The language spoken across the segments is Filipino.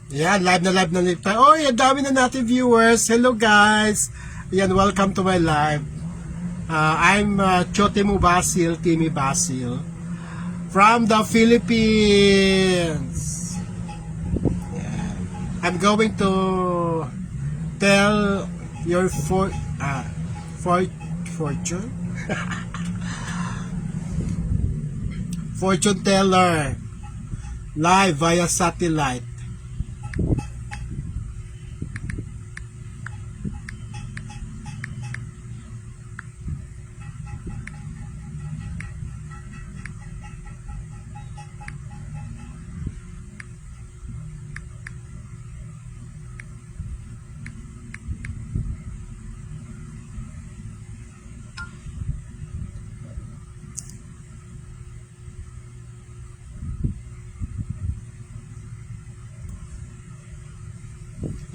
Yan, live na live tayo. Oy, ang dami na natin viewers. Hello guys. Yan, welcome to my live. I'm Chotemo Basil, Timmy Basil from the Philippines. Yan. I'm going to tell your fortune fortune teller live via satellite.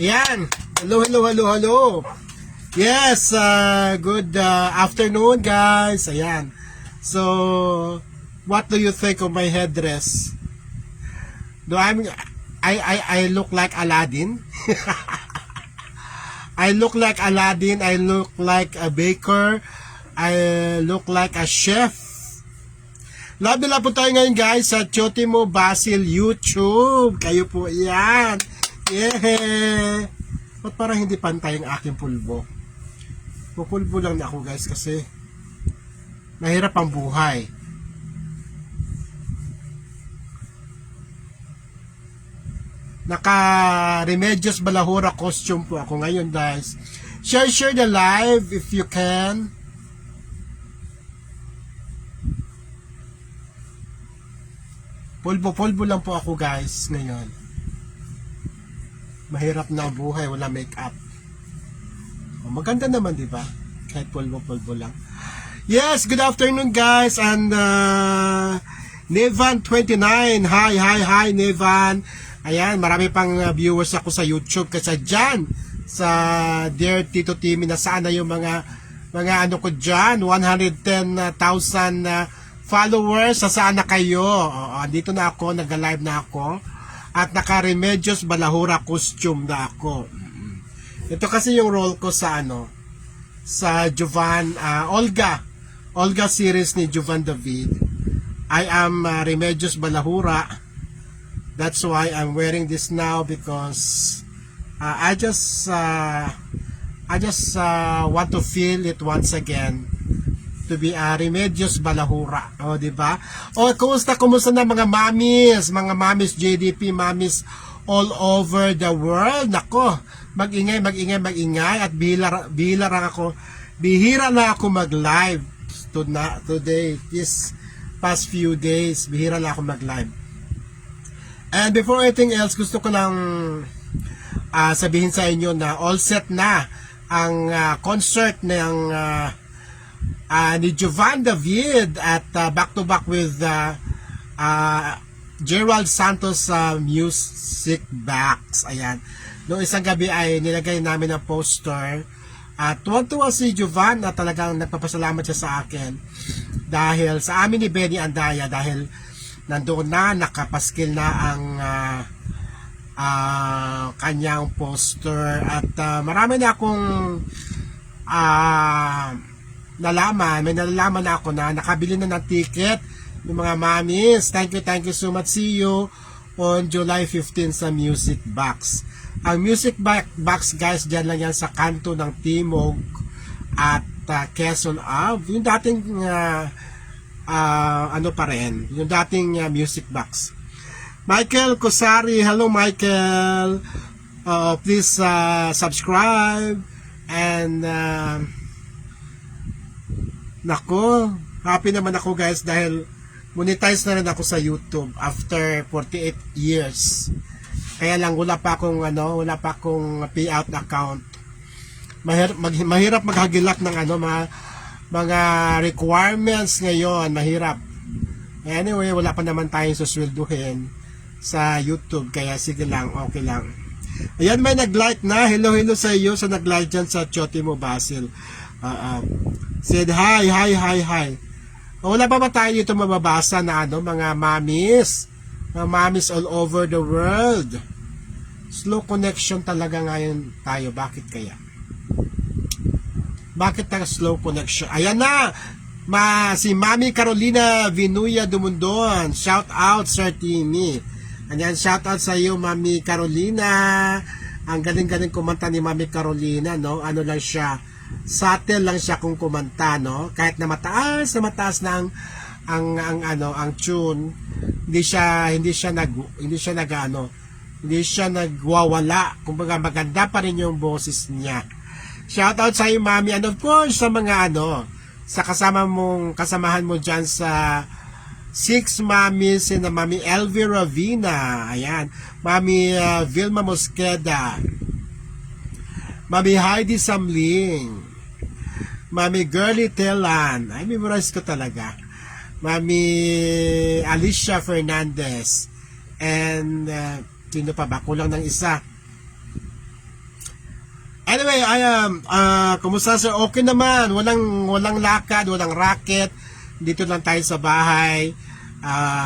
Yan. Hello. Yes, good afternoon guys. Ayan. So, what do you think of my headdress? Do I look like Aladdin? I look like Aladdin. I look like a baker. I look like a chef. Love na po tayo ngayon guys sa Chotemo Basil YouTube. Kayo po yan. Yeah! Ba't parang hindi pantay ang aking pulbo? Pupulbo lang na ako guys kasi mahirap ang buhay. Naka Remedios Balahura costume po ako ngayon guys. Share the live if you can. Pulbo lang po ako guys ngayon. Mahirap na ang buhay, wala make-up. Maganda naman, di ba? Kahit pulbo lang. Yes, good afternoon guys. And Nevan29. Hi, Nevan. Ayan, marami pang viewers ako sa YouTube kasi dyan sa Dear Tito Timmy na sana yung mga ano ko dyan, 110,000 followers. Saan na kayo? Dito na ako, nag-live na ako. At naka-Remedios Balahura costume na ako. Ito kasi yung role ko sa sa Jovan, Olga series ni Jovan David. I am Remedios Balahura. That's why I'm wearing this now because I just want to feel it once again to be Remedios Balahura. O, di ba? O, kumusta na mga mamis, JDP mamis all over the world. Nako, mag-ingay at bihira na ako mag-live today, this past few days, bihira na ako mag-live. And before anything else, gusto ko lang sabihin sa inyo na all set na ang concert ng ni Jovan David at back to back with Gerald Santos Music Box. Ayan. Noong isang gabi ay nilagay namin ang poster at tuwang-tuwa si Jovan na talagang nagpapasalamat siya sa akin dahil sa amin ni Benny Andaya dahil nandoon na nakapaskil na ang kanyang poster at marami na akong may nalalaman na ako na nakabili na ng ticket ng mga mamis. Thank you so much. See you on July 15 sa Music Box. Ang Music Box guys, dyan lang yan sa kanto ng Timog at Quezon Ave. Yung dating pa rin, yung dating Music Box. Michael Kosari, hello Michael. Please subscribe and nako, happy naman ako guys dahil monetize na rin ako sa YouTube after 48 years. Kaya lang wala pa akong payout account. Mahirap maghagilap ng mga requirements ngayon, mahirap. Anyway, wala pa naman tayong suswelduhin sa YouTube kaya sige lang, okay lang. Ayan, may nag-like na. Hello sa iyo sa nag-like dyan sa Chotemo Basil. Said hi. Wala pa ba tayo dito mababasa na mga mamis? Mga mamis all over the world. Slow connection talaga ngayon tayo. Bakit kaya? Bakit tayo slow connection? Ayan na! Si Mami Carolina Vinuya Dumundon. Shout out, Sir Timmy. Ayan, shout out sa iyo, Mami Carolina. Ang galing-galing kumanta ni Mami Carolina, no? Ano lang siya, subtle lang siya kung kumanta, no? Kahit na mataas na ang tune, hindi siya nagwawala. Kumbaga maganda pa rin yung boses niya. Shout out sa iyo, Mami, and of course sa mga sa kasamahan mo diyan sa 6 Mommies na Mami Elvira Vina, ayan, Mami Vilma Mosqueda, Mami Heidi Samling, Mami Girly Telan, ay memorize ko talaga, Mami Alicia Fernandez, and sino pa ba? Kulang ng isa. Anyway, kumusta sir? Okay naman, walang lakad, walang racket. Dito lang tayo sa bahay.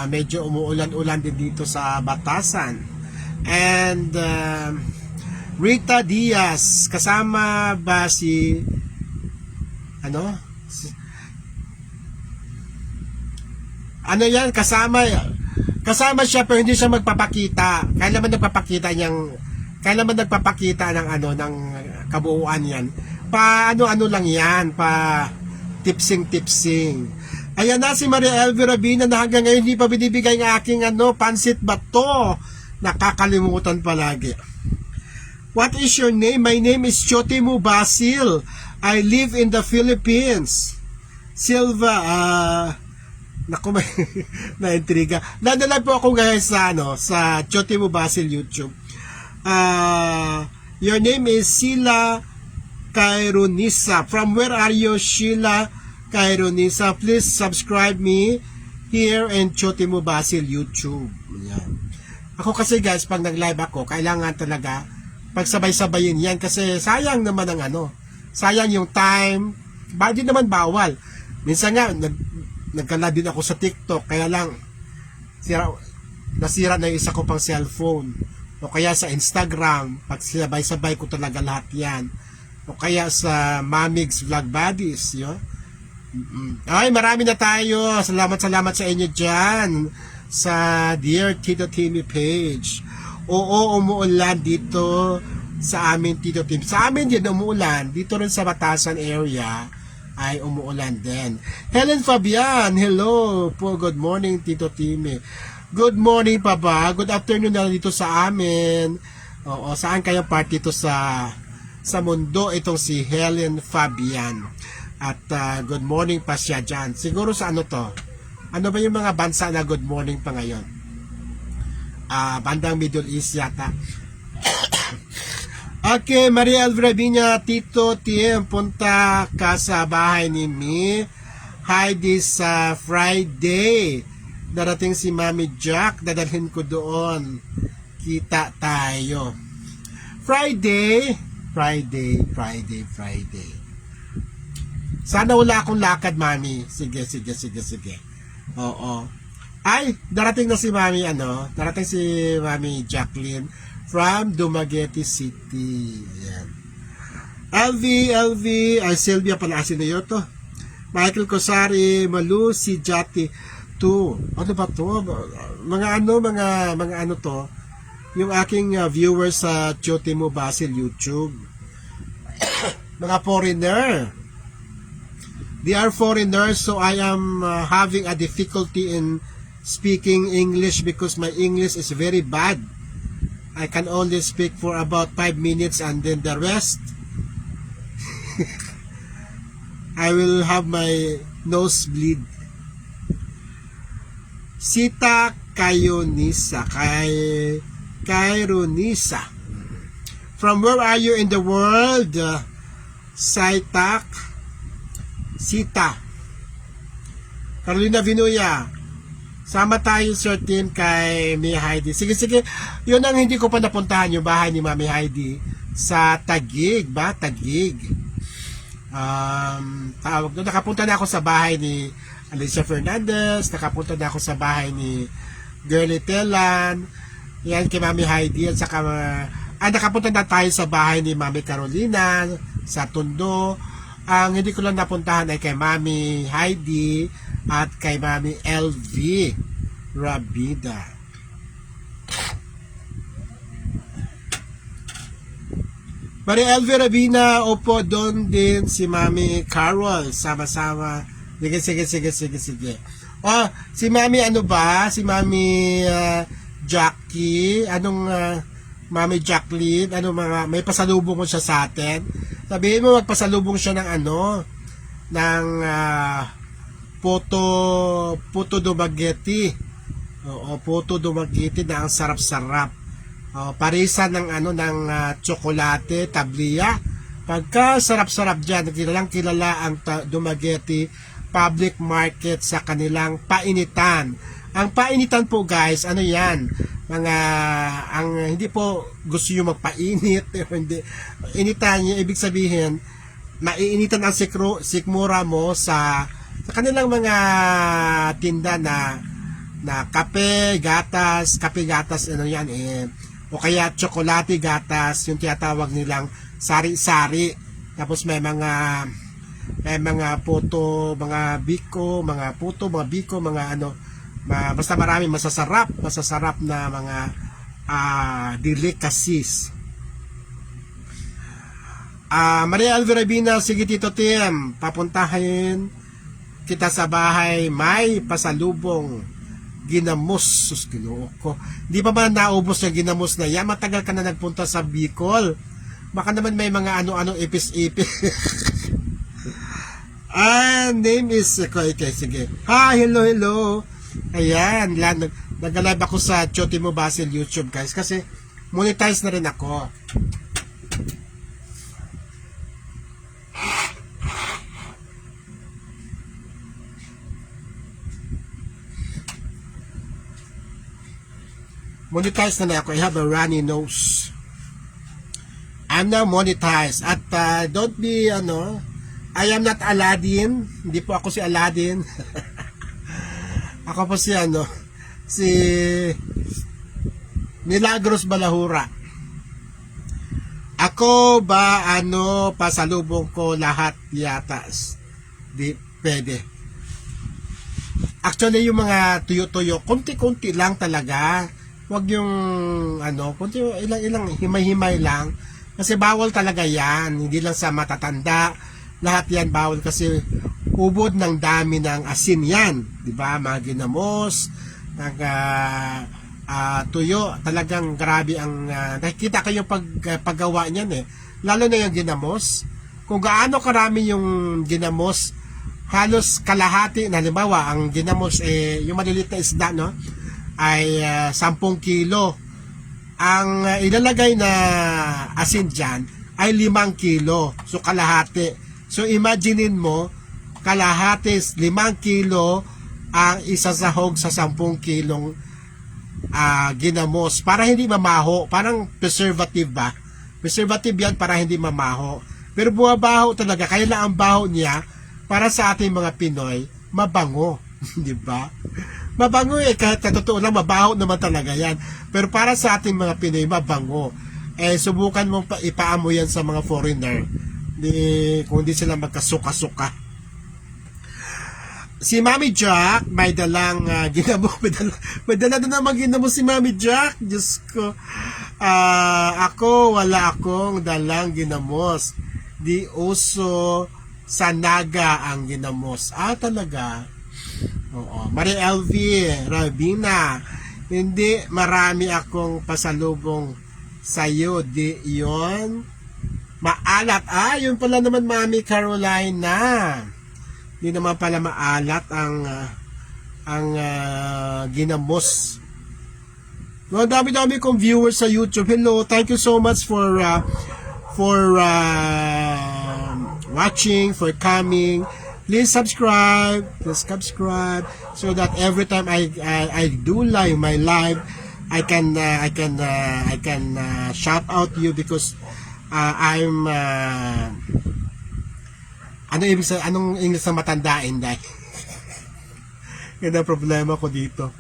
Medyo umuulan-ulan din dito sa Batasan. And Rita Diaz, kasama ba si yan? Kasama siya pero hindi siya magpapakita. Kailan man nagpapakita ng kabuuan yan. Ano lang yan, tipsing. Ayan na si Maria Elvira Bina na hanggang ngayon hindi pa binibigay ng aking pansit bato. Nakakalimutan palagi. What is your name? My name is Chotimo Basil. I live in the Philippines. Silva, naku, may na-intriga. Nadala po ako guys sa Chotimo Basil YouTube. Your name is Sheila Kaironisa. From where are you, Sheila Kaironisa? Please subscribe me here in Chotimo Basil YouTube. Yan. Ako kasi guys, pag nag-live ako, kailangan talaga pagsabay-sabayin yan kasi sayang naman sayang yung time. Di naman bawal. Minsan nga, nagkala din ako sa TikTok, kaya lang nasira na yung isa ko pang cellphone. O kaya sa Instagram, pag sabay-sabay ko talaga lahat yan. O kaya sa Mamig's Vlog Buddies, yun. Ay, marami na tayo. Salamat sa inyo dyan sa Dear Tito Timmy page. Oo, umuulan dito sa amin, Tito Tim. Sa amin din umuulan. Dito rin sa Batasan area ay umuulan din. Helen Fabian, hello po. Good morning, Tito Timmy. Good morning pa ba? Good afternoon na dito sa amin. Oo, saan kayong part dito sa mundo? Itong si Helen Fabian. At good morning pa siya dyan. Siguro sa to? Ano ba yung mga bansa na good morning pa ngayon? Bandang Middle East yata. Okay, Maria Elvira, Tito TM, punta ka sa bahay ni Mi Heidi sa Friday. Darating si Mami Jack, dadalhin ko doon. Kita tayo. Friday. Sana wala akong lakad, Mami. Sige. Oo. Ay, darating na si Mami, darating si Mami Jacqueline from Dumaguete City. Ayan. LV, ay Sylvia Palacio na to. Michael Cosari, Malu, si Jati, to. Ano ba to? Mga to? Yung aking viewers sa Chotimo Basil YouTube. Mga foreigner. They are foreigners, so I am having a difficulty in speaking English because my English is very bad. I can only speak for about 5 minutes and then the rest I will have my nose bleed. Sita Kaironisa. From where are you in the world? Sita. Carolina Vinuya. Sama tayo, Sir Tim, kay Mi Heidi. Sige. Yun ang hindi ko pa napuntahan, yung bahay ni Mami Heidi sa Taguig ba? Taguig. Tawag doon. Nakapunta na ako sa bahay ni Alicia Fernandez. Nakapunta na ako sa bahay ni Girly Telan. Yan kay Mami Heidi at saka nakapunta na tayo sa bahay ni Mami Carolina sa Tondo. Ang hindi ko lang napuntahan ay kay Mami Heidi at kay Mami LV Rabida. Mari LV Rabina, opo, doon din si Mami Carol, sama-sama. Sige. Si Mami ano ba? Si Mami Jackie, anong Mami Jacqueline, may pasalubong ko siya sa atin. Sabihin mo magpasalubong siya ng ng puto Dumaguete. Oo, puto Dumaguete na ang sarap-sarap. Parisan ng ng tsokolate, tabliya. Pagka sarap-sarap diyan, kilala ang Dumaguete Public Market sa kanilang painitan. Ang painitan po guys, ano yan? Hindi po gusto nyo magpainit, hindi. Initan niya, ibig sabihin, maiinitan ang sikmura mo sa kanilang mga tinda na kape, gatas, o kaya tsokolate gatas, yung tinatawag nilang sari-sari. Tapos may mga puto, mga biko, basta marami masasarap na mga delicacies. Maria Alvarabina, sige Tito Tim, papuntahin kita sa bahay, may pasalubong ginamos. Sus, Ginoo ko. Di pa ba naubos yung ginamos na yan? Matagal ka na nagpunta sa Bicol. Baka naman may mga ipis-ipis. Name is okay, sige. Hello. Ayan, nag-live ako sa Chotimo Basil YouTube guys kasi monetize na rin ako. Monetize na ako. I have a runny nose. I'm now monetized. At don't be, I am not Aladdin. Hindi po ako si Aladdin. Ako po si, si Milagros Balahura. Ako ba, pasalubong ko lahat yatas? Di pwede. Actually, yung mga tuyo-tuyo, konti-konti lang talaga. Wag yung kunti, ilang himay-himay lang kasi bawal talaga yan, hindi lang sa matatanda, lahat yan bawal kasi ubod ng dami ng asin yan, di ba? Mga ginamos, tuyo, talagang grabe ang nakikita kayo paggawa niyan lalo na yung ginamos, kung gaano karami yung ginamos, halos kalahati, halimbawa ang ginamos yung maliliit na isda ay 10 kilo. Ang ilalagay na asin dyan ay 5 kilo. So kalahati. So imaginein mo, kalahati 5 kilo ang isasahog sa 10 kilong ginamos para hindi mamaho. Parang preservative ba? Preservative yan para hindi mamaho. Pero bumabaho talaga. Kaya lang ang baho niya para sa ating mga Pinoy, mabango. Di ba? Mabango kahit katotoo lang, mabaho naman talaga yan. Pero para sa ating mga Pinoy, mabango. Subukan mong ipaamo yan sa mga foreigner. Kung hindi sila magkasuka-suka. Si Mami Jack, may dalang ginamo. May dala na naman ginamo si Mami Jack. Diyos ko. Wala akong dalang ginamos. Di uso sa naga ang ginamos. Talaga? Oo. Maria LV Rabina, hindi marami akong pasalubong sa'yo. Di yon maalat. Yun pala naman Mami Carolina. Di naman pala maalat ang ginamos. No, dami-dami kong viewers sa YouTube. Hello, thank you so much for watching, for coming. Please subscribe so that every time I do my live, I can shout out you because I'm anong English na matandain dahil yan ang problema ko dito.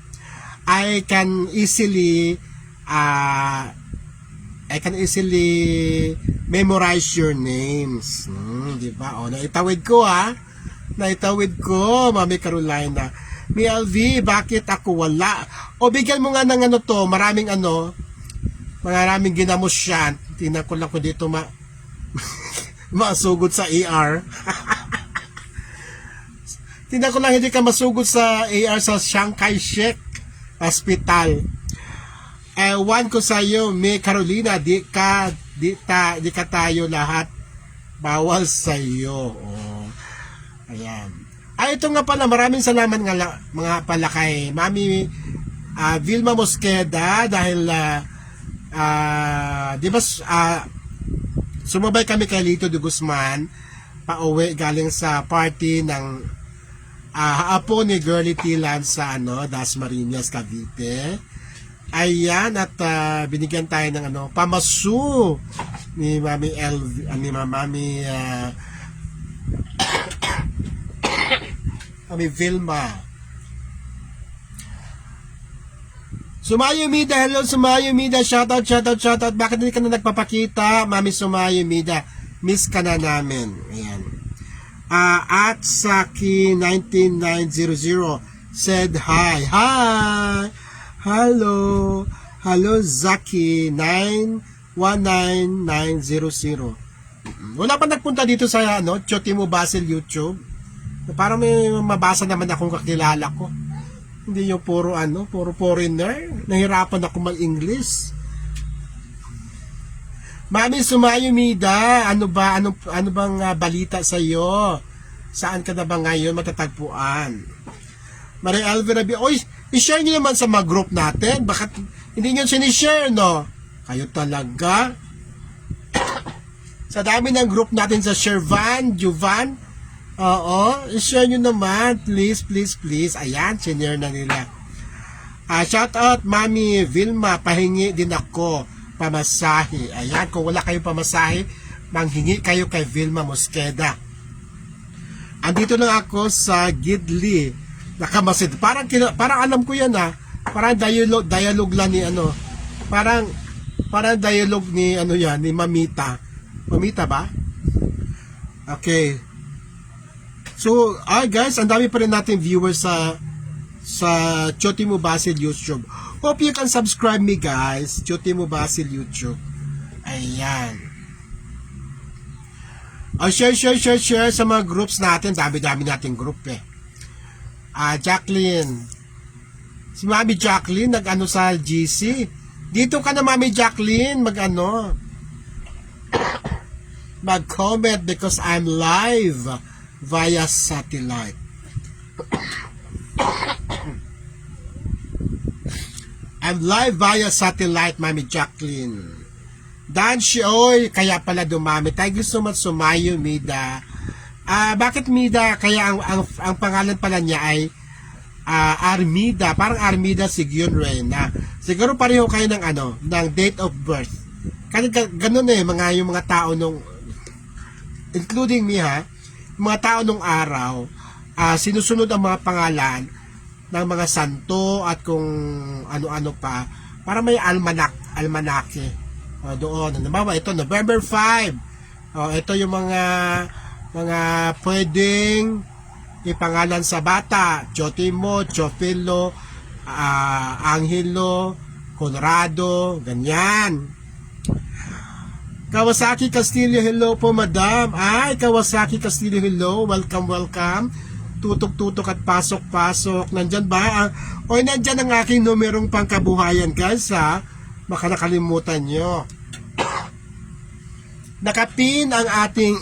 I can easily I can easily memorize your names. Di ba? O, naitawid ko Naitawid ko, Mami Carolina. Mi LV, bakit ako wala? O, bigyan mo nga ng maraming ginamos yan. Tingnan ko lang kung dito masugod sa AR. Tingnan ko lang hindi ka masugod sa AR sa Chiang Kai-shek Hospital. Ewan ko sa iyo, Mi Carolina, di ka tayo lahat bawal sa iyo. Oh. Ayan. Ito nga pala, maraming salamat nga mga pala kay Mami Vilma Mosqueda dahil di ba sumabay kami kay Lito de Guzman pauwi galing sa party ng apo ni Girlie Tilan sa Dasmariñas, Cavite. Ayan, at binigyan tayo ng pamasu ni Mami Mami Vilma. Sumayo Mida, hello Sumayo Mida, shoutout. Bakit hindi ka na nagpapakita, Mami Sumayo Mida? Miss ka na namin. Ayan. At Saki 19900 said hi. Hello Zaki 919900. Wala pa nagpunta dito sa Chotimo Basil YouTube. Parang may mabasa naman akong kakilala ko. Hindi yung puro foreigner. Nahirapan ako mag-English. Mami Sumayo Mida, ano bang balita sa iyo? Saan ka na ba ngayon matatagpuan? Maria Elvira, oy, i-share niyo naman sa mga group natin. Bakit hindi niyo sinishare, no? Kayo talaga. Sa dami ng group natin sa Juvan. Oo, i-share nyo naman. Please. Ayan, sinare na nila. Shout out, Mami Vilma. Pahingi din ako pamasahe. Ayan, kung wala kayong pamasahe, manghingi kayo kay Vilma Mosqueda. Andito lang ako sa Gidli. Nakamasid. Parang alam ko yan Parang dialogue lang ni Parang dialogue ni ni Mamita. Mamita ba? Okay. So, guys, ang dami pa rin natin viewers sa Chotimo Basil YouTube. Hope you can subscribe me, guys. Chotimo Basil YouTube. Ayan. Share sa mga groups natin. Dami-dami nating group Jacqueline. Si Mami Jacqueline nag-ano sa GC. Dito ka na, Mami Jacqueline, mag-comment because I'm live via satellite. I'm live via satellite, Mami Jacqueline. Danshi, oy, kaya pala dumami. Thank you so much, Sumayo Mida. Bakit Mida? Kaya ang pangalan pala niya ay Armida. Parang Armida Sigyon Reyna. Siguro pareho kayo ng date of birth. Kasi ganun yung mga tao nung, including me mga tao nung araw, sinusunod ang mga pangalan ng mga santo at kung ano-ano pa para may almanake. Doon. Halimbawa, ito November 5. Ito yung mga pwedeng ipangalan sa bata. Chotimo, Chofilo, Angelo, Conrado, ganyan. Kawasaki Castillo, hello po madam. Kawasaki Castillo, hello. Welcome. Tutok-tutok at pasok-pasok. Nandyan ba? Nandyan ang aking numerong pangkabuhayan, guys, Baka nakalimutan nyo. Nakapin ang ating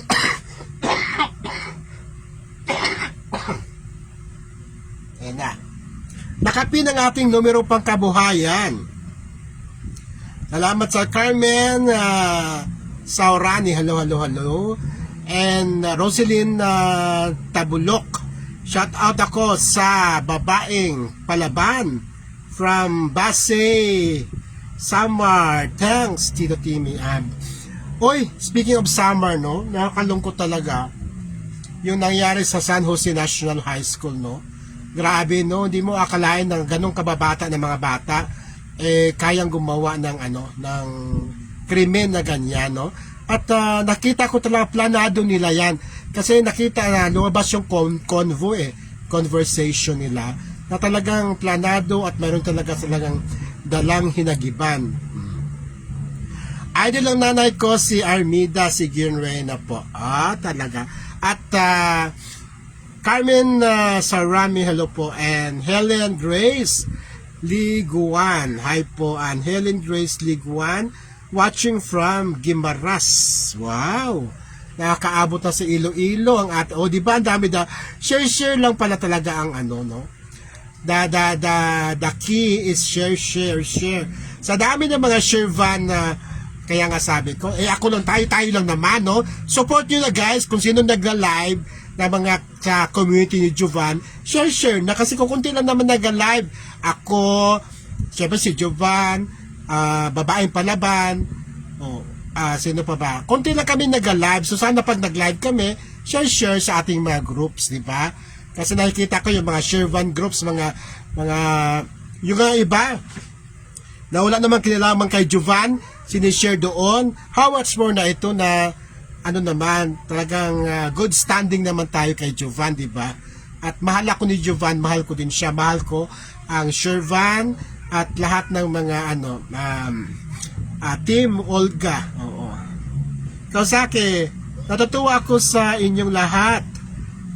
nakapin ang ating numerong pangkabuhayan. Salamat sa Carmen Saurani, hello. And Roselyn Tabulok, shout out ako sa babaeng Palaban from Basay, Samar. Thanks, Tito Timmy. Speaking of Samar, nakakalungkot talaga yung nangyari sa San Jose National High School, Grabe, hindi mo akalain ng ganong kababata ng mga bata kayang gumawa ng ng krimen na ganyan, no? At nakita ko talaga planado nila yan. Kasi nakita na lumabas yung conversation nila na talagang planado at mayroon talagang dalang hinagiban. Idol ng nanay ko si Armida Sigurena po. Talaga. At Carmen Sarami, hello po. And Helen Grace Liguan. Hi po. And Helen Grace Liguan watching from Guimaras. Wow. Nakakaabot na sa Iloilo ang di ba? Ang dami share lang pala talaga ang no? The key is share. Sa dami ng mga share van na kaya nga sabi ko, ako lang, tayo lang naman, no? Support nyo na guys, kung sino nagla-live na mga sa community ni Jovan, share na, kasi kung kunti lang naman nagla-live, ako, syempre si Jovan, babaeng palaban, sino pa ba? Kunti lang kami nagla-live, so sana pag nag-live kami, share sa ating mga groups, di ba? Kasi nakikita ko yung mga share van groups, mga yung iba, na wala naman kinalaman kay Jovan, sinishare doon. How much more na ito na naman, talagang good standing naman tayo kay Jovan, di ba? At mahal ako ni Jovan, mahal ko din siya, mahal ko ang Shervan at lahat ng mga Team Olga. Oo. Kausaki, natutuwa ako sa inyong lahat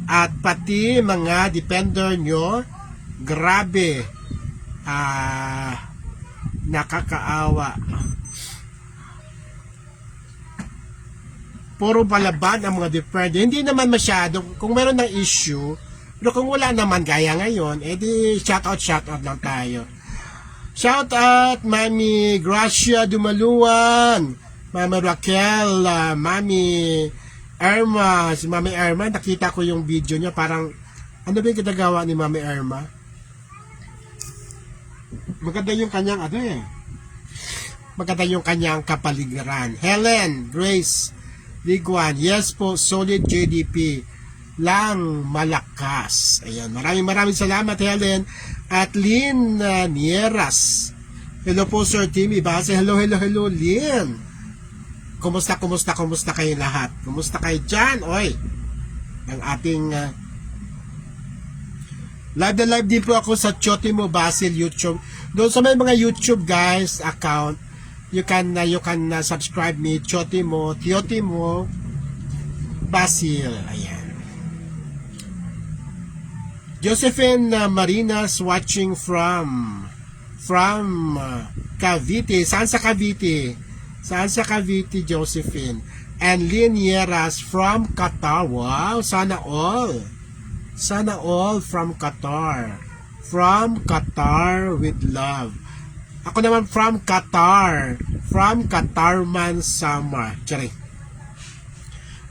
at pati mga defender nyo, grabe, nakakaawa. Puro palaban ang mga defender. Hindi naman masyado, kung meron ng issue, pero kung wala naman gaya ngayon, edi shout out lang tayo. Shout out Mami Gracia Dumaluan, Mama Raquel, Mami Irma. Si Mami Irma, nakita ko yung video niya, parang ano ba yung ginagawa ni Mami Irma? Maganda yung kanyang maganda yung kanyang kapaligiran. Helen Grace Liguan, yes po, solid GDP lang malakas. Ayan, maraming salamat Helen. At Lynn Nieras, hello po Sir Timmy Base, hello Lynn. Kumusta kayo lahat? Kumusta kayo dyan? Oy, ang ating live din po ako sa Chotimo Basil YouTube. Doon sa may mga YouTube guys account, you can subscribe me Chotimo Basil. Ayan. Josephine Marinas watching from Cavite. Saan sa Cavite, Josephine? And Linieras from Qatar. Wow, sana all from Qatar. From Qatar with love. Ako naman from Qatar man summer. Tsari.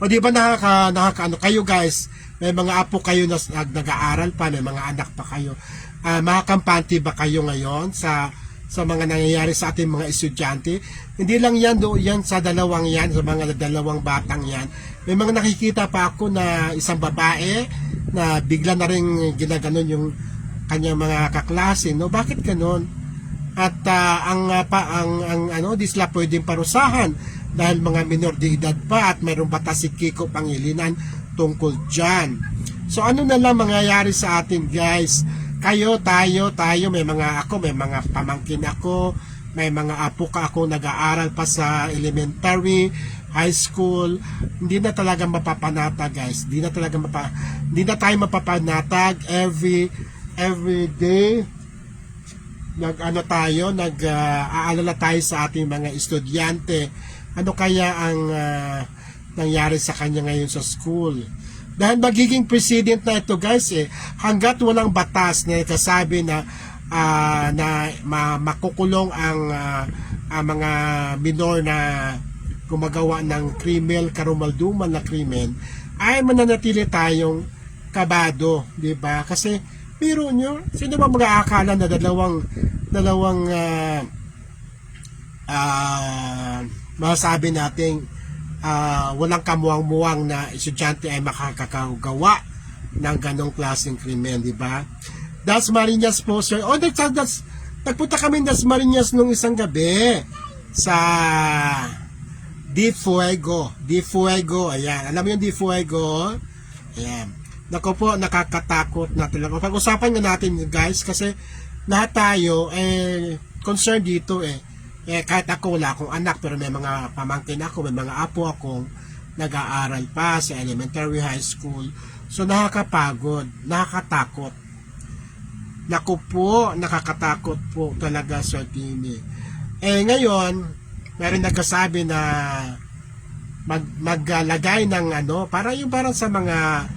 O di ba nakaka kayo guys, may mga apo kayo na nag-aaral pa, may mga anak pa kayo. Makakampante ba kayo ngayon sa mga nangyayari sa ating mga estudyante? Hindi lang yan yan sa sa mga dalawang batang yan. May mga nakikita pa ako na isang babae na bigla na rin ginaganon yung kanyang mga kaklase, no? Bakit ganon? At di sila pwedeng parusahan dahil mga minor de edad pa at mayroong batas si Kiko Pangilinan tungkol dyan. So ano na lang mangyayari sa atin guys? Tayo, may mga pamangkin ako, may mga apo ka ako nag-aaral pa sa elementary, high school. Hindi na talaga mapapanatag guys. Hindi na tayo mapapanatag every day. Nag-aalala tayo sa ating mga estudyante. Ano kaya ang nangyari sa kanya ngayon sa school? Dahil magiging president na ito guys hanggat walang batas na kasabi na makukulong ang mga minor na gumagawa ng krimen, karumaldumal na krimen, ay mananatili tayong kabado, di ba? Kasi biro nyo, sino ba mag-aakala na dalawang masasabi nating walang kamuwang-muwang na estudyante ay makakagawa ng ganong klaseng krimen, di ba? Das Marinas po, sir. Nagpunta kami Dasmariñas nung isang gabi sa Di Fuego. Di Fuego, ayan. Alam mo yung Di Fuego? Ayan. Naku po, nakakatakot na talaga. Pag-usapan nga natin guys, kasi lahat tayo concerned dito kahit ako wala akong anak, pero may mga pamangkin ako, may mga apo akong nag-aaral pa sa elementary, high school. So nakakapagod, nakakatakot. Naku po, nakakatakot po talaga, Sir Timmy. Ngayon, meron nagsasabi na maglagay ng para yung parang sa mga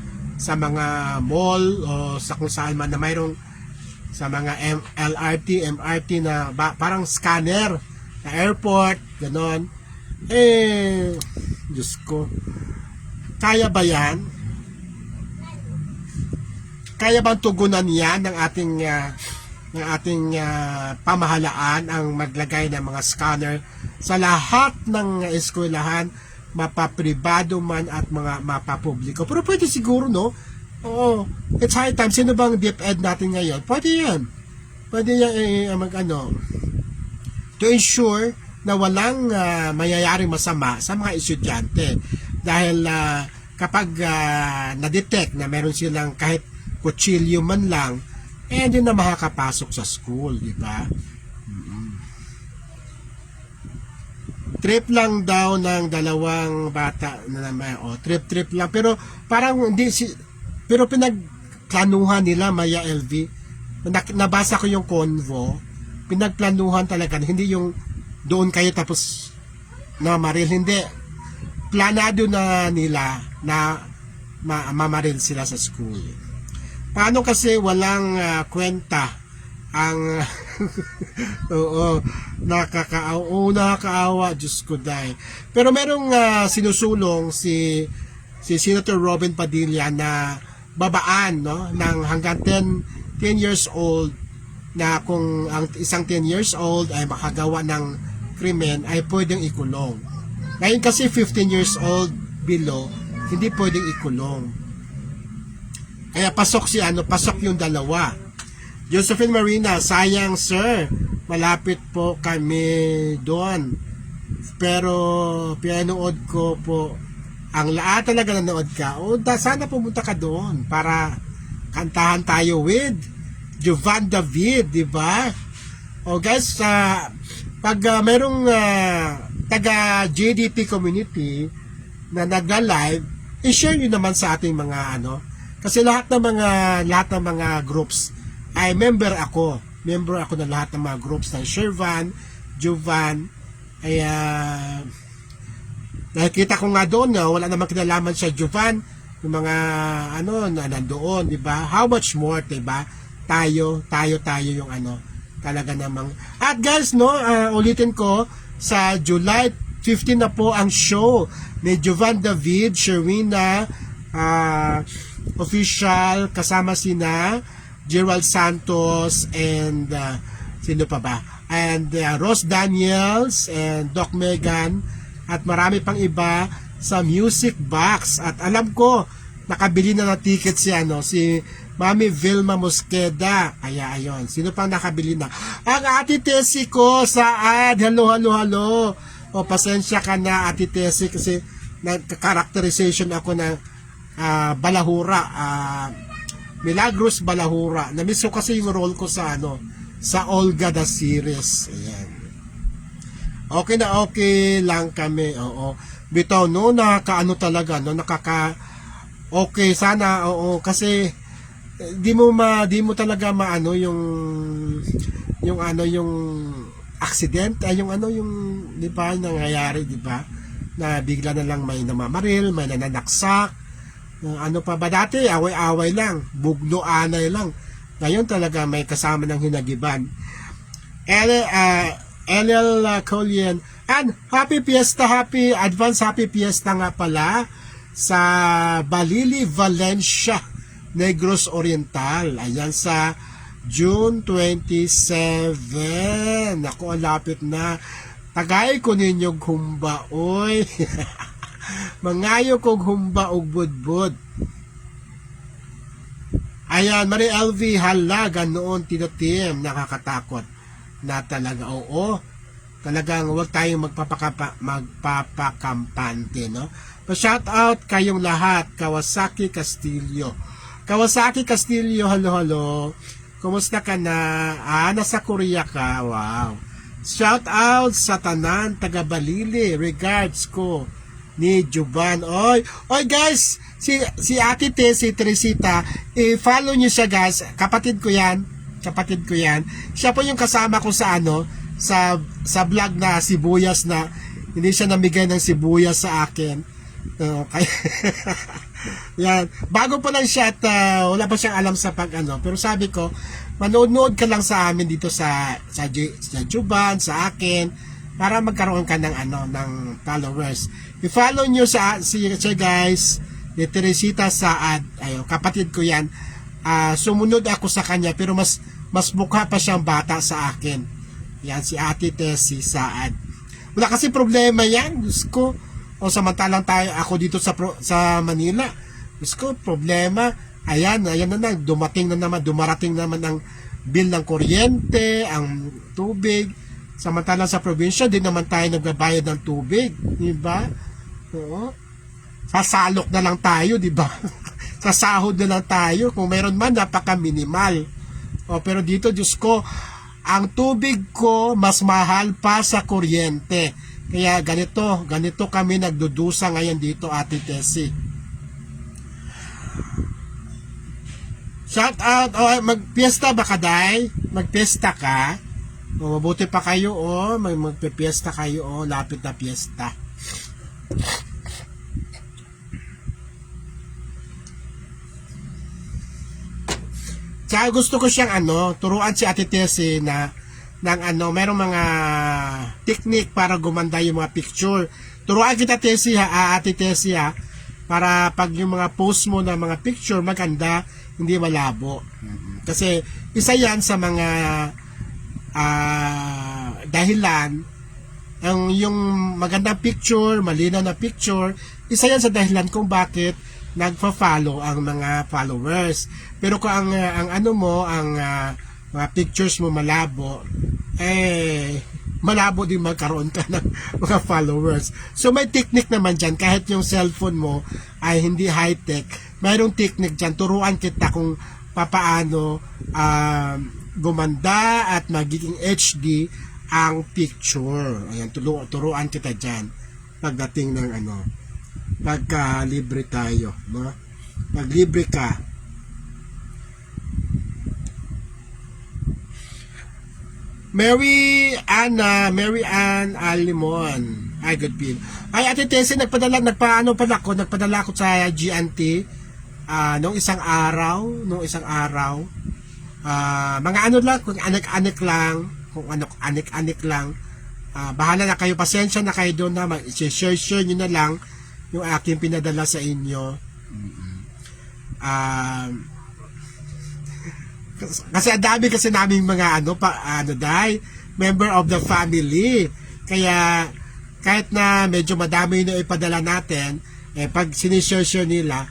mall o sa kung saan man na mayroong sa mga LRT, MRT na parang scanner na airport, ganon. Diyos ko. Kaya ba yan? Kaya bang tugunan yan ng ating pamahalaan ang maglagay ng mga scanner sa lahat ng eskwelahan, mapapribado man at mga mapapubliko? Pero pwede siguro, no? Oo. It's high time. Sino bang DepEd natin ngayon? Pwede yan. Pwede yan to ensure na walang mayayari masama sa mga estudyante. Dahil kapag na-detect na meron silang kahit kutsilyo man lang, hindi na makakapasok sa school, di ba? Trip lang daw ng dalawang bata na naman, trip lang, pero parang hindi pero pinagplanuhan nila, Maya LV. Nabasa ko yung convo, pinagplanuhan talaga, hindi yung doon kayo tapos na maril, hindi. Planado na nila na mamaril sila sa school. Paano kasi walang kwenta ang nakakaawa, Diyos ko dahil. Pero merong sinusulong si Senator Robin Padilla na babaan, no, ng hanggang 10 years old, na kung ang isang 10 years old ay makagawa ng krimen ay pwedeng ikulong. Ngayon kasi 15 years old below, hindi pwedeng ikulong. Kaya pasok yung dalawa. Josephine Marina, sayang sir, malapit po kami doon. Pero pinanood ko po, ang lahat talaga nanood ka. Sana pumunta ka doon para kantahan tayo with Jovan David, di ba? Guys, pag merong taga JDP community na nagla-live, i-share nyo naman sa ating mga kasi lahat ng mga groups ay member ako ng lahat ng mga groups ng Shervan, Jovan. Ay nakikita ko nga doon na wala namang kinalaman sa Jovan, yung mga na nandoon, di ba? How much more, di ba? Tayo yung talaga namang. At guys, ulitin ko, sa July 15 na po ang show ni Jovan David, Sherwina, official, kasama sina Gerald Santos and sino pa ba? And Ross Daniels and Doc Megan at marami pang iba sa Music Box. At alam ko nakabili na ng ticket si Mami Vilma Mosqueda. Ayun. Sino pang nakabili na? Ang Ate Tessie ko sa hello. Pasensya ka na, Ate Tessie, kasi nagka-characterization ako ng Balahura, Milagros Balahura. Na-miss ko kasi yung role ko sa Olga the series. Ayan. Okay na okay lang kami. Oo. Bitaw, nakakaano talaga, okay sana, kasi di mo talaga maano yung accident, yung di ba nangyayari, di ba? Na bigla na lang may namamaril, may nananaksak. Pa ba dati, away-away lang, bugno-anay lang. Ngayon talaga may kasama ng hinagiban. LL Collian, and happy advance happy fiesta nga pala sa Balili, Valencia, Negros Oriental. Ayan, sa June 27. Ako, ang lapit na. Tagay ko ninyong humba, oy. Mangayo kong humba og budbud. Ayan, Marie LV, hala, ganoon, tinotim, nakakatakot. na talaga. Oo, talagang huwag tayong magpapakampante, no? Pa-shout out kayong lahat, Kawasaki Castillo. Kawasaki Castillo, halo. Kumusta ka na? Nasa Korea ka. Wow. Shout out sa tanan, taga Balili. Regards ko ni Juban. Oy guys, si Ate T, si Teresita, i-follow niyo siya guys. Kapatid ko 'yan. Siya po yung kasama ko sa sa vlog na sibuyas na hindi siya namigay ng sibuyas sa akin. Okay. Yan. Bago pa lang siya at wala pa siyang alam sa pero sabi ko, manood ka lang sa amin dito sa Juban, sa akin, para magkaroon ka ng ng followers. I-follow niyo siya guys, ni Teresita Saad. Kapatid ko 'yan. Sumunod ako sa kanya pero mas mukha pa siyang bata sa akin. Yan si Ate Tessie Saad. Wala kasi problema yan. Diyos ko. O samantalang ako dito sa Manila. Diyos ko, problema. Ayan na dumarating naman ang bill ng kuryente, ang tubig. Samantalang sa probinsya, di naman tayo nagbabayad ng tubig. Diba? Oo. Sasalok na lang tayo, diba? Sa sahod na lang tayo. Kung meron man, napaka-minimal. Pero dito, Diyos ko, ang tubig ko mas mahal pa sa kuryente. Kaya ganito kami nagdudusa ngayon dito, Ate Tessie. Shout out, magpiesta ba ka, Day? Magpiesta ka? Mabuti pa kayo, magpiesta kayo, lapit na piesta. Kaya gusto ko siyang turuan si Ate Tessie ng merong mga technique para gumanda yung mga picture. Turuan kita Tessie Ate Tessie para pag yung mga post mo na mga picture maganda, hindi malabo. Kasi isa yan sa mga dahilan, yung magandang picture, malinaw na picture, isa yan sa dahilan kung bakit nagfa-follow ang mga followers. Pero kung ang mga pictures mo malabo, malabo din magkaroon ka ng mga followers. So may technique naman dyan, kahit yung cellphone mo ay hindi high-tech, mayroong technique dyan. Turuan kita kung papaano gumanda at magiging HD ang picture. Ayan, turuan kita dyan pagdating ng pagka libre tayo, no? Pag libre ka, Mary Ann Alimon. Ay, good pin. Ay, Ate Tessie, nagpadala ako sa GNT nung isang araw, mga lang, kung anik-anik lang, bahala na kayo, pasensya na kayo doon na, share nyo na lang yung aking pinadala sa inyo. Kasi ang dami kasi naming mga member of the family. Kaya kahit na medyo madami na ipadala natin, pag sinishare nila,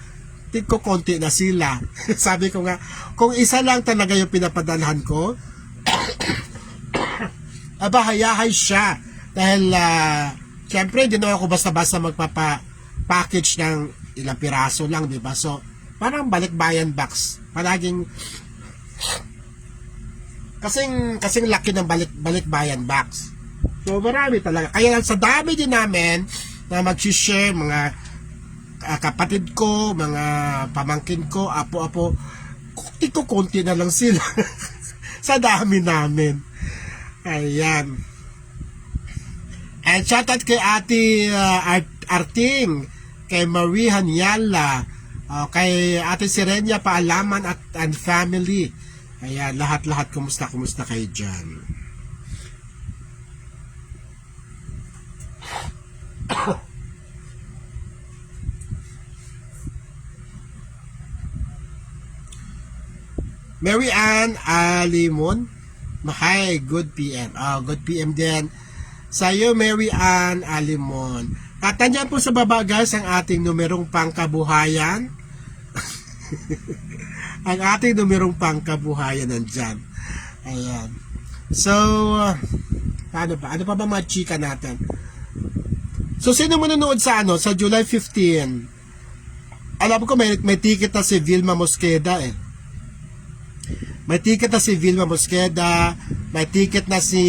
tingko konti na sila. Sabi ko nga, kung isa lang talaga yung pinapadalhan ko, hayahay siya. Dahil syempre, hindi naman ako basta-basta magpapackage ng ilang piraso lang, di ba? So, parang balikbayan box. Palaging kasing laki ng balikbayan box. So marami talaga. Kaya sa dami din namin na mag-share, mga kapatid ko, mga pamangkin ko, apo-apo, konti na lang sila. Sa dami namin. Ayan. And shoutout kay Ate Arting, kay Marie Hanyala, kay Ate Sirenia Paalaman and family. Ayan, lahat kumusta kayo dyan? Mary Ann Alimon, hi, good PM. Good PM din sa'yo, Mary Ann Alimon. At andyan po sa baba guys ang ating numerong pangkabuhayan. Ang ating numerong pangkabuhayan nandyan. Ayan. So, paano ba? Ano pa ba mga chika natin? So, sino manonood sa sa July 15? Alam ko may ticket na si Vilma Mosqueda eh. May ticket na si Vilma Mosqueda, may ticket na si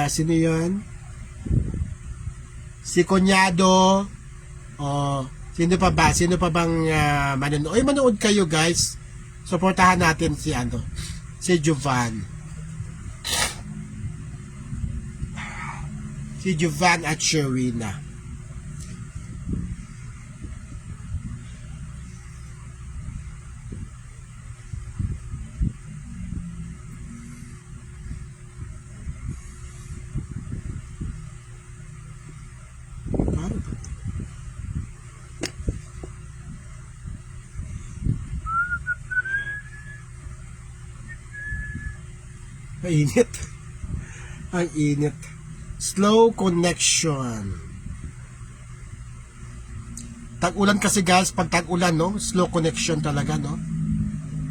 sino yun? Si Kunyado. Sino pa ba? Sino pa bang manonood? Manood kayo guys. Suportahan natin si Jovan. Si Jovan at Sherina. Mainit. Ang init. Slow connection. Tag-ulan kasi guys, pag tag-ulan, no? Slow connection talaga, no?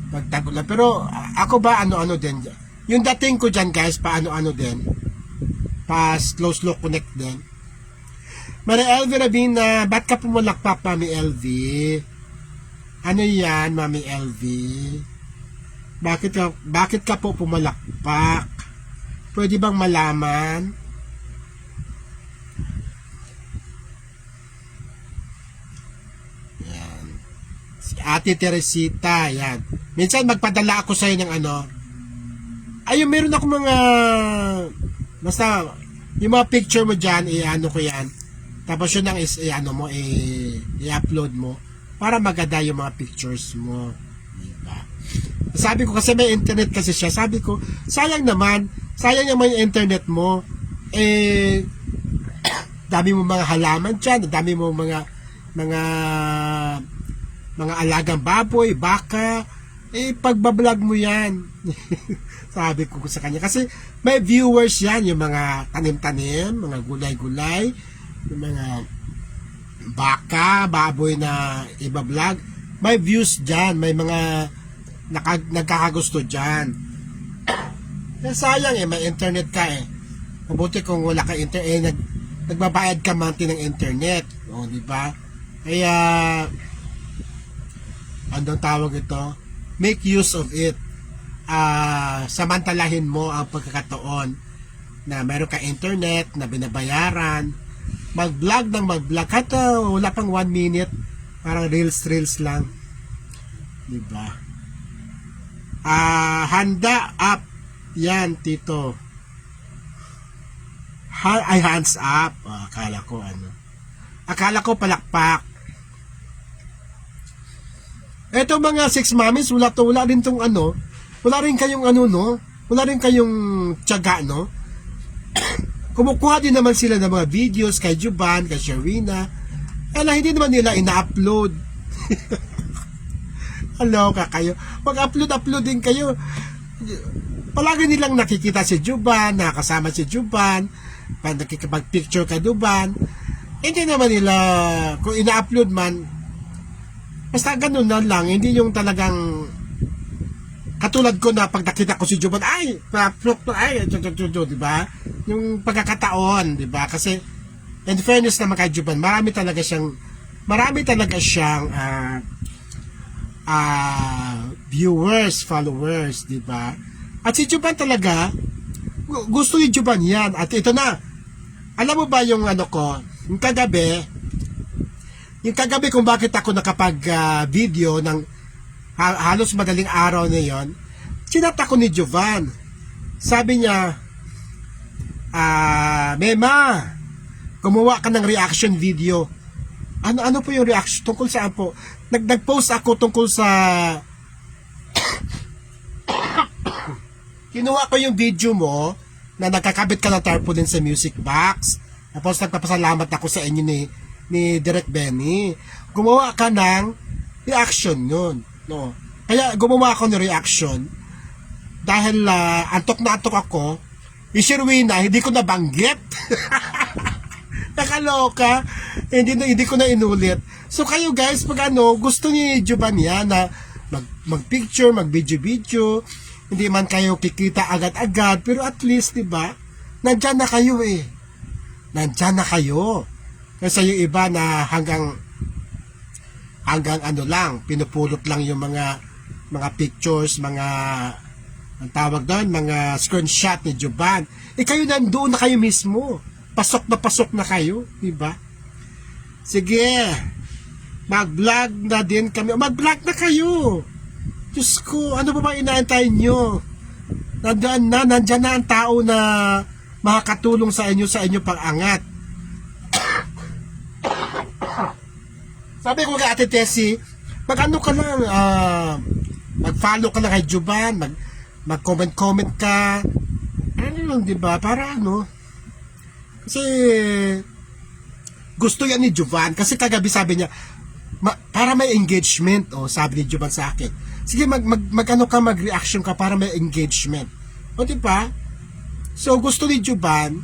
Pag tag-ulan. Pero ako ba ano din? Yung dating ko dyan guys, paano din? Pa slow connect din. Mari LV Rabina, ba't ka pumalakpak, Mami LV? Ano yan, Mami LV? Bakit ka po pumalakpak? Pwede bang malaman? Yan. Si Ate Teresita, yan. Minsan magpadala ako sa'yo ng ayun, meron ako mga basta yung mga picture mo dyan, ko yan. Tapos yun ang i-upload mo para maganda yung mga pictures mo. Diba? Sabi ko kasi may internet kasi siya. Sabi ko, sayang naman yung internet mo. Dami mo mga halaman dyan, dami mo mga alagang baboy, baka, pagbablog mo yan. Sabi ko sa kanya. Kasi may viewers yan, yung mga tanim-tanim, mga gulay-gulay, yung mga baka, baboy na ibablog. May views dyan, may mga nagkakagusto dyan. Sayang may internet ka Mabuti kung wala ka internet, nagbabayad ka monthly ng internet. Di ba? Kaya, anong tawag ito? Make use of it. Samantalahin mo ang pagkakataon na meron ka internet na binabayaran. Mag-vlog ng mag-vlog. Kahit wala pang 1 minute, parang reels lang. Di ba? Handa up. Yan, Tito. Hands up. Akala ko palakpak. Eto mga 6 mommies, wala rin tong wala rin kayong no? Wala rin kayong tiyaga, no? Kumukuha din naman sila ng mga videos kay Juban, kay Sherina. Hindi naman nila ina-upload. Ka kayo. Mag-upload din kayo. Palagi nilang nakikita si Juban, nakasama si Juban, nakikipag-picture kay Juban. Hindi naman nila, kung ina-upload man, basta ganun na lang, hindi yung talagang katulad ko na pag nakita ko si Juban, diba? Yung pagkakataon, diba? Kasi, in fairness naman kay Juban, marami talaga siyang viewers, followers, diba? At si Juban talaga, gusto ni Juban yan. At ito na, alam mo ba yung yung kagabi kung bakit ako nakapag-video ng halos madaling araw na yon, chinat ako ni Juban. Sabi niya, Mema, gumawa ka ng reaction video. Ano po yung reaction? Tungkol saan po? Nag-post ako tungkol sa kinuha ko yung video mo na nagkakabit ka ng tarpaulin sa music box. Tapos nagpapasalamat ako sa inyo ni Direk Benny. Gumawa ka ng reaction nun. No? Kaya gumawa ako ng reaction dahil antok na antok ako. Sherina, hindi ko nabanggit. Nakaloka. Hindi ko na inulit. So kayo guys, pag gusto ni Juban yan na mag-picture, mag-video-video, hindi man kayo kikita agad-agad, pero at least, di ba, nandyan na kayo eh. Nandyan na kayo. Kasi yung iba na hanggang ano lang, pinupulot lang yung mga pictures, mga ang tawag doon, mga screenshot ni Juban. Eh kayo nandoon na kayo mismo. Pasok na kayo, di ba? Sige, mag-vlog na din kami. Mag-vlog na kayo. Diyos ko, ano ba inaantay nyo? Nandyan na ang tao na makakatulong sa inyo pang-angat. Sabi ko kay Ate Tessie, mag-ano ka lang, mag-follow ka lang kay Juban, mag-comment ka. Ano lang, di ba? Para ano? Kasi gusto yan ni Juban. Kasi kagabi sabi niya, para may engagement, sabi ni Juban sa akin. Sige, mag-ano ka, mag-reaction ka para may engagement. O, di ba? So, gusto ni Juban,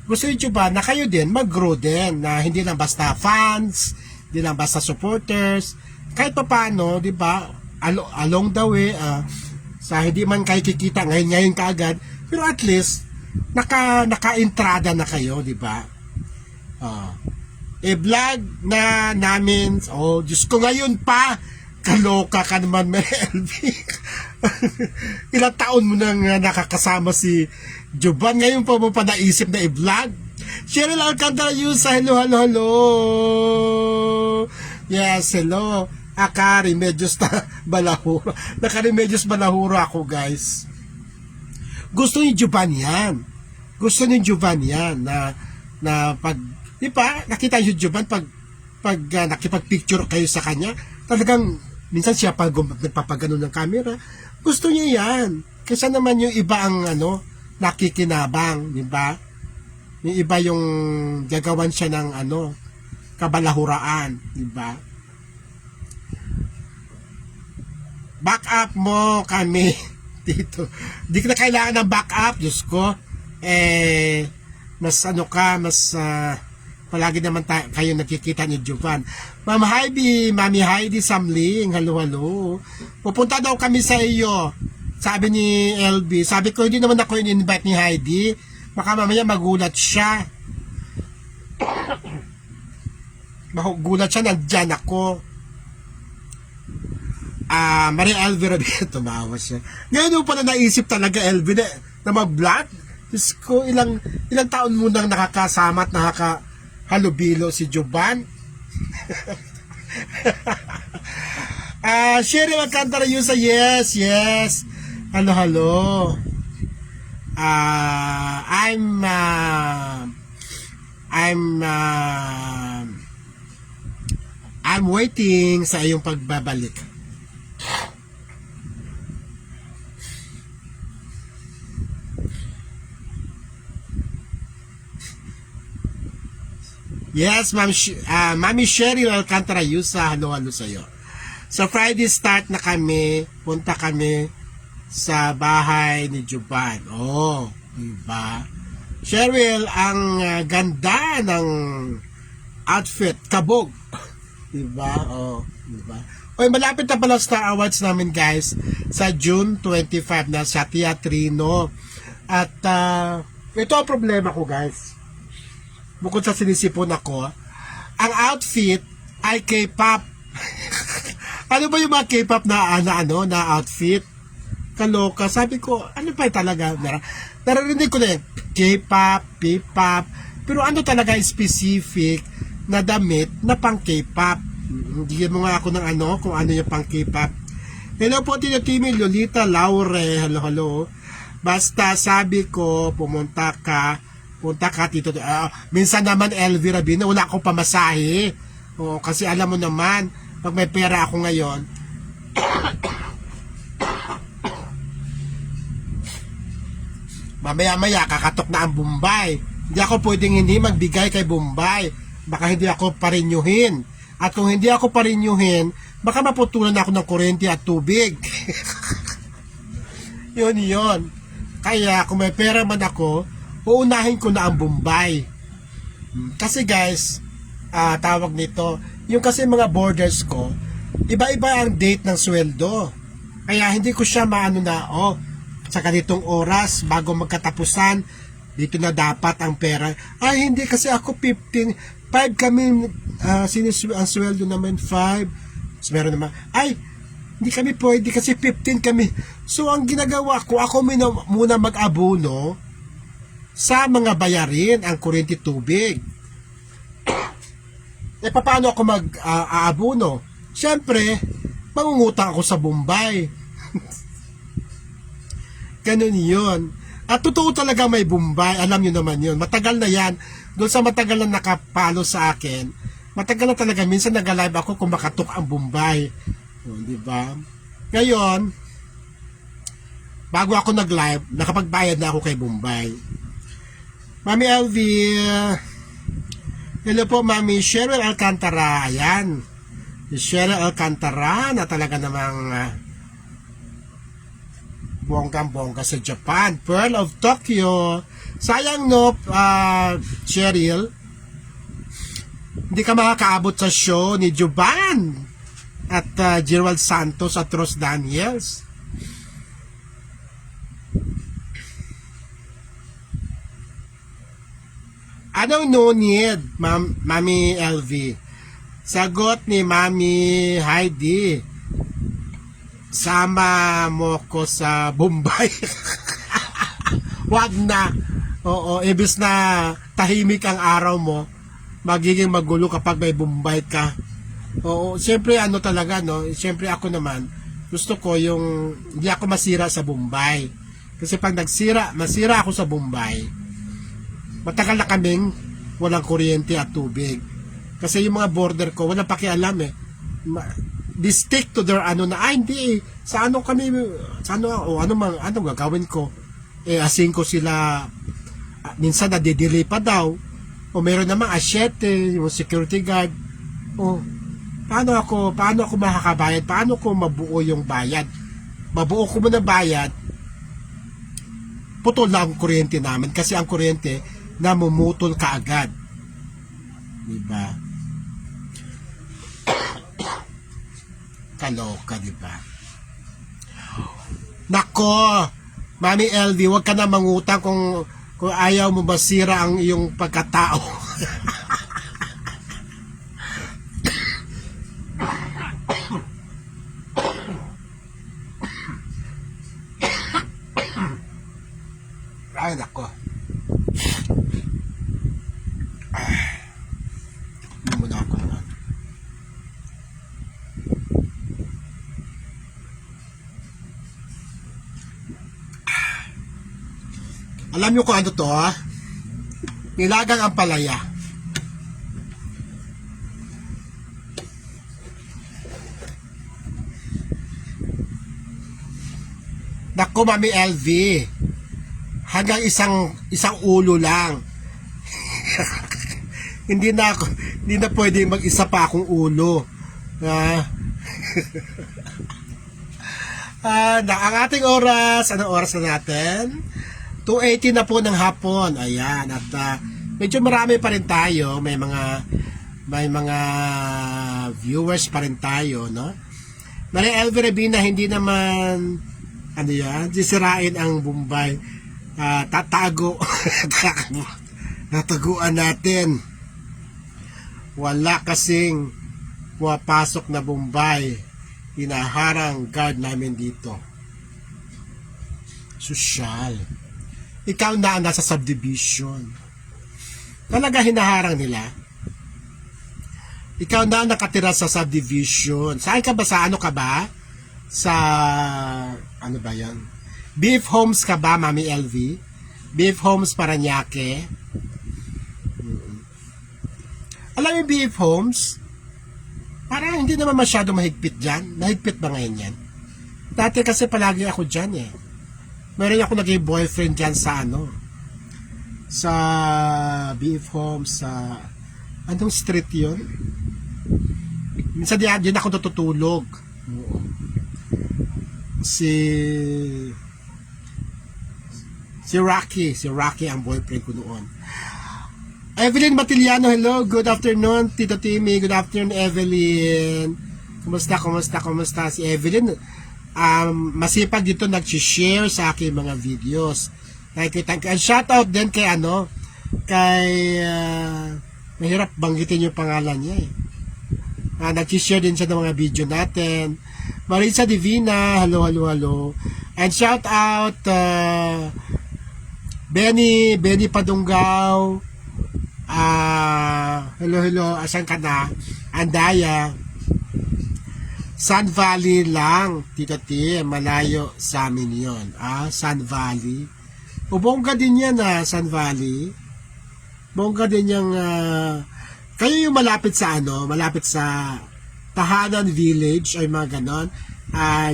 gusto ni Juban na kayo din mag-grow din, na hindi lang basta fans, hindi lang basta supporters, kahit pa paano, di ba, along the way, sa hindi man kayo kikita ngayon kaagad, pero at least, naka-entrada na kayo, di ba? I-vlog na namin, Diyos ko, ngayon pa, kaloka ka naman, LV. Ilang taon mo nang nakakasama si Juban, ngayon pa mo pa naisip na i-vlog. Cheryl Alcantara Yusa, hello. Yes, hello. Remedios Balahura. Naka-Remedios Balahura ako, guys. Gusto ni Juban yan. Na pag, di ba, nakita yung Juban pag nakipag-picture kayo sa kanya, talagang, minsan siya pag nagpapagano ng camera, gusto niya yan. Kaysa naman yung iba ang, nakikinabang, di ba? Yung iba yung gagawan siya ng, kabalahuraan, di ba? Back up mo kami dito. Di ka na kailangan ng back up, Diyos ko. Mas palagi naman kayo nakikita ni Juban. Mami Heidi Samling, hello. Pupunta daw kami sa iyo. Sabi ni LB. Sabi ko, hindi naman ako in-invite ni Heidi. Baka mamaya magulat siya. Magulat siya, nandyan ako. Maria Elvira, tumawa siya. Ngayon pala naisip talaga, LB, na mag-vlog. Diyos ko, ilang taon mo nang nakakasama at nakakahalubilo si Juban. Cheryl Alcantara Yusa, yes. Hello. I'm waiting sa iyong pagbabalik. Yes, Mami Cheryl Alcantara Yusa, hello sa iyo. So Friday start na kami, punta kami sa bahay ni Juban. Diba? Cheryl, ang ganda ng outfit, kabog. Diba? Diba? Malapit na pala Star Awards namin, guys, sa June 25 na sa Teatrino. At ito ang problema ko, guys. Bukod sa sinisipon ako, ang outfit ay K-pop. Ano ba yung mga K-pop na outfit? Kaloka. Sabi ko, ano pa talaga? Naririnig ko na K-pop, P-pop, pero ano talaga specific na damit na pang K-pop? Bigyan mo nga ako ng kung ano yung pang K-pop. Hello po, Tino Timmy, Lolita, Laure, hello. Basta sabi ko, punta ka dito. Minsan naman, LV Rabino, wala akong pamasahe. Kasi alam mo naman, pag may pera ako ngayon, mamaya kakatok na ang Bombay. Hindi ako pwedeng hindi magbigay kay Bombay. Baka hindi ako parinyuhin. At kung hindi ako parinyuhin, baka maputulan ako ng kuryente at tubig. Yun. Kaya kung may pera man ako, uunahin ko na ang Bombay. Kasi guys, tawag nito, yung kasi mga borders ko, iba-iba ang date ng sweldo. Kaya hindi ko siya maano na, sa ganitong oras, bago magkatapusan, dito na dapat ang pera. Ay, hindi kasi ako 15, 5 kami, ang sweldo naman 5. So, meron naman, ay, hindi kami pwede kasi 15 kami. So, ang ginagawa ko, ako muna mag-abono sa mga bayarin, ang kuryente tubig. Paano ako mag-aabono? Siyempre, mangungutang ako sa Bombay. Ganun yun. At totoo talaga may Bombay. Alam nyo naman yun. Matagal na yan. Doon sa matagal na nakapalo sa akin, matagal na talaga. Minsan nag-live ako kung makatok ang Bombay. Diba? Ngayon, bago ako nag-live, nakapagbayad na ako kay Bombay. Mami LV, hello po Mami Cheryl Alcantara. Ayan. Si Cheryl Alcantara na talaga namang bonggang-bongga sa Japan. Pearl of Tokyo. Sayang no, Cheryl, hindi ka makakaabot sa show ni Juban at Gerald Santos at Ross Daniels. Anong no need, Mami LV? Sagot ni Mami Heidi, sama mo ko sa Bombay. Wag na. Oo, ibis na tahimik ang araw mo, magiging magulo kapag may Bombay ka. Oo, siyempre ano talaga, no? Siyempre ako naman, gusto ko yung hindi ako masira sa Bombay. Kasi pag masira ako sa Bombay, matagal na kaming walang kuryente at tubig. Kasi yung mga border ko, walang pakialam eh. They stick to their hindi eh. Sa ano kami, ano gagawin ko? Asing ko sila, minsan nadidelay pa daw. O meron naman asyete, yung security guard. Paano ako makakabayad? Paano ko mabuo yung bayad? Mabuo ko muna bayad, putol na ang kuryente namin. Kasi ang kuryente, namumutol kaagad. Diba? Kaloka, diba? Nako, Mami LV, huwag ka na mangutang kung ayaw mo masira ang iyong pagkatao. Ay, nako. Muna ako na. Alam nyo kung ano to, ha? Nilagang ampalaya. Naku, Mami LV. Hanggang isang ulo lang. hindi na pwede mag-isa pa akong ulo. Ang ating oras, anong oras na natin? 2:80 na po ng hapon. Ayan, at medyo marami pa rin tayo, may mga viewers pa rin tayo, no? Maria Elvira Bina, hindi naman sisirain ang Bombay. Tatago. Nataguan natin. Wala kasing pumapasok na Bombay. Hinaharang guard namin dito. Sosyal. Ikaw na nasa subdivision. Talaga hinaharang nila? Ikaw na nakatira sa subdivision. Saan ka ba? Sa ano ka ba? Sa ano ba yan? Beef Homes ka ba, Mami LV? Beef Homes Paranaque? Alam mo Beef Homes? Parang hindi naman masyado mahigpit dyan. Mahigpit ba ngayon yan? Dati kasi palagi ako dyan eh. Meron ako naging boyfriend dyan sa sa Beef Homes, sa anong street yun? Minsan diyan ako natutulog. Si Rocky ang boyfriend ko noon. Evelyn Matiliano, hello, good afternoon Tito Timmy, good afternoon Evelyn. Kumusta si Evelyn? Masipag dito nag-share sa aking mga videos. Thank you. And shout out din kay mahirap banggitin yung pangalan niya eh. Nag-share din siya ng mga video natin. Marisa Divina, hello. And shout out Benny Padunggaw. Hello, asan ka na? Andaya. Sun Valley lang, Tita T, malayo sa amin yun. Sun Valley. Bongga din yan, Sun Valley. Bongga din yung, kayo yung malapit sa Tahanan Village, ay mga ganon.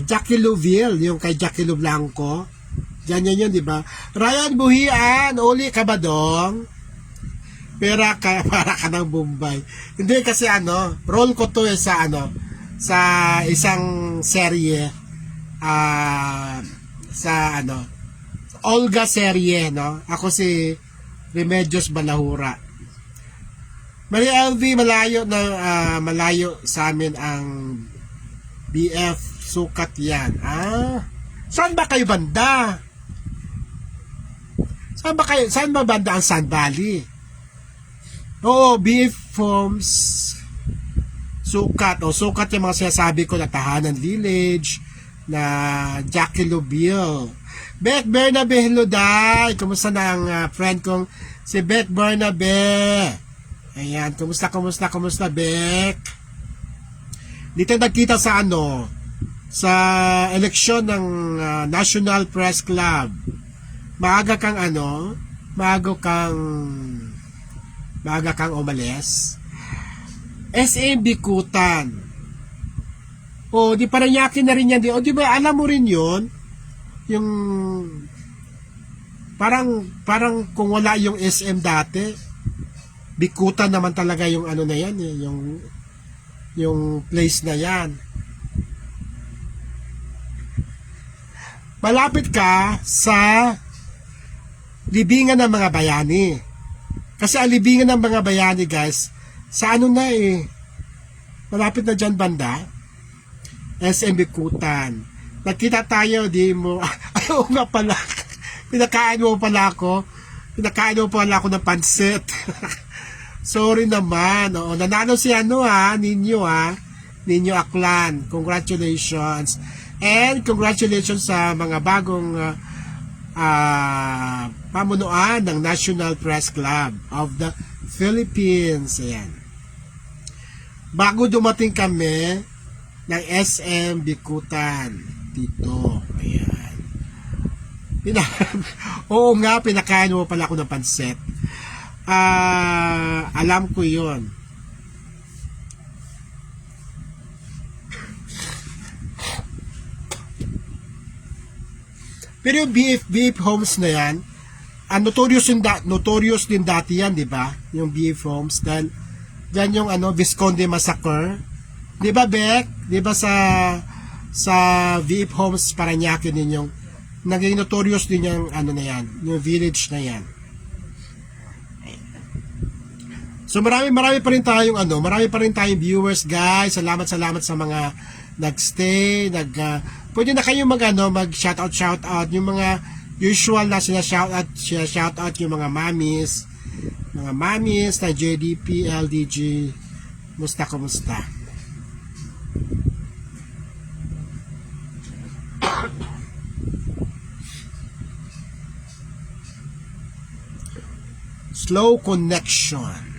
Jackie Louville, yung kay Jackie Lou Blanco. Diyan yun, di ba? Ryan Buhian, uli ka ba dong? Para ka ng Bombay. Hindi kasi role ko to sa isang serye sa Olga serye, no? Ako si Remedios Balahura. Maria LV, malayo sa amin ang BF sukat yan. Saan ba kayo banda? Saan ba banda ang Sun Valley? Oo, BF Homes sukat yung mga sinasabi ko na Tahanan Village, na Jackie Louville. Beth Bernabe, hello day. Kumusta na ang friend kong si Beth Bernabe? Ayan, kumusta Beth? Dito nagkita sa sa eleksyon ng National Press Club. Maaga kang umalis. SM Bikutan. Di Paranaque na rin yan. Di ba alam mo rin yun? Yung parang kung wala yung SM dati, Bikutan naman talaga yung na yan eh, yung place na yan. Malapit ka sa libingan ng mga bayani. Kasi ang libingan ng mga bayani, guys, sa malapit na dyan banda, SM Bikutan. Nagkita tayo, di mo, ayaw nga pala, pinakain mo pala ako ng pansit. Sorry naman, nanalo si Ninyo Aklan, congratulations. And congratulations sa mga bagong pamunuan ng National Press Club of the Philippines. Ayan. Bago dumating kami ng SM Bikutan dito. Ayan. Oo nga, pinakain mo pala ako ng pansit. Alam ko yun. Pero yung BF Homes na yan, notorious din dati yan, di ba? Yung BF Homes, dahil dyan yung Visconde Massacre. Di ba, Beck? Di ba sa VF Homes Paranaque din yung naging notorious din yung na yan, yung village na yan. So marami pa rin tayong viewers, guys. Salamat sa mga nagstay, pwede na kayo mag shoutout yung mga usual na shoutout yung mga mamis na JDP, LDG. Kumusta? Slow connection.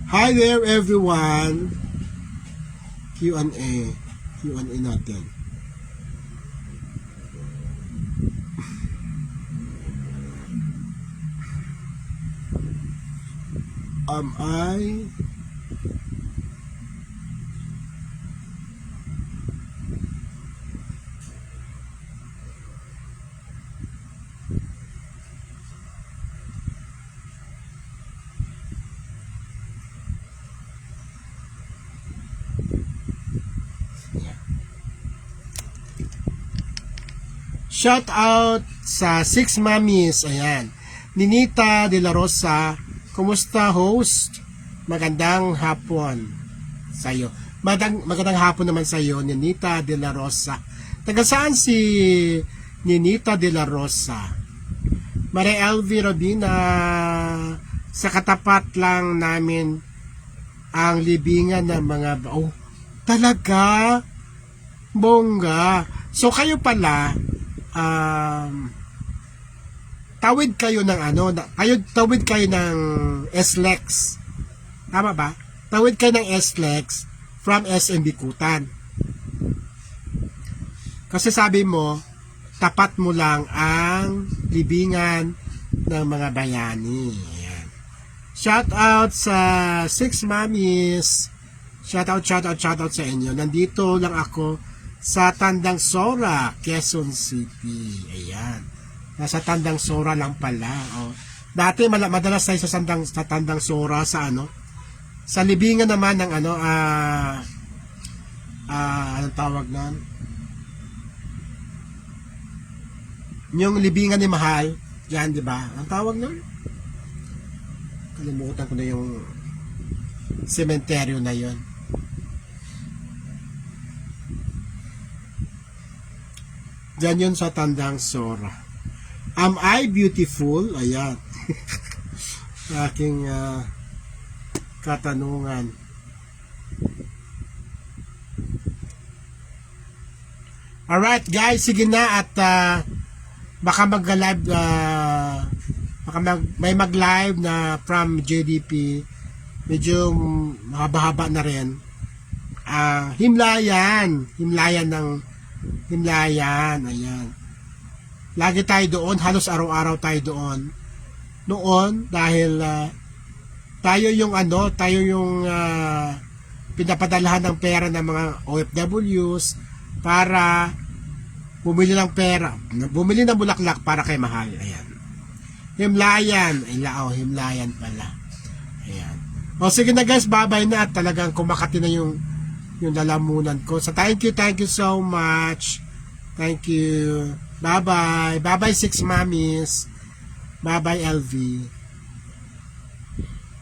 Hi there everyone. Q&A natin. Shout out sa Six Mommies. Ayan. Ninita de la Rosa. Kumusta, host? Magandang hapon sa'yo. Magandang hapon naman sa'yo, Ninita de la Rosa. Taga saan si Ninita de la Rosa? Maria LV Robina, sa katapat lang namin ang libingan ng mga... Oh, talaga? Bongga. So kayo pala, tawid kayo ng tawid kayo ng SLEX. Tama ba? Tawid kayo ng SLEX from SM Bikutan. Kasi sabi mo, tapat mo lang ang libingan ng mga bayani. Ayan. Shout out sa Six Mommies. Shout out sa inyo. Nandito lang ako sa Tandang Sora, Quezon City. Ayan. Nasa Tandang Sora lang pala. Oh. Dati madalas tayo sa Tandang Sora sa sa libingan naman ng anong tawag nun? Yung libingan ni Mahal, yan, di ba? Ang tawag nun? Kalimutan ko na yung sementeryo na yon. Diyan yun sa Tandang Sora. Am I beautiful? Ayan. Aking katanungan. Alright guys, sige na at baka mag-live may mag-live na from JDP. Medyo mahaba-haba na rin. Himlayan ayan. Lagi tayo doon, halos araw-araw tayo doon. Noon dahil tayo yung pinapadalahan ng pera ng mga OFWs para bumili ng pera, bumili ng bulaklak para kay Mahal. Ayan. Himlayan pala. Ayan. O sige na guys, bye-bye na at talagang kumakati na yung lalamunan ko. So thank you so much. Thank you. Bye-bye. Bye-bye Six Mommies. Bye-bye LV.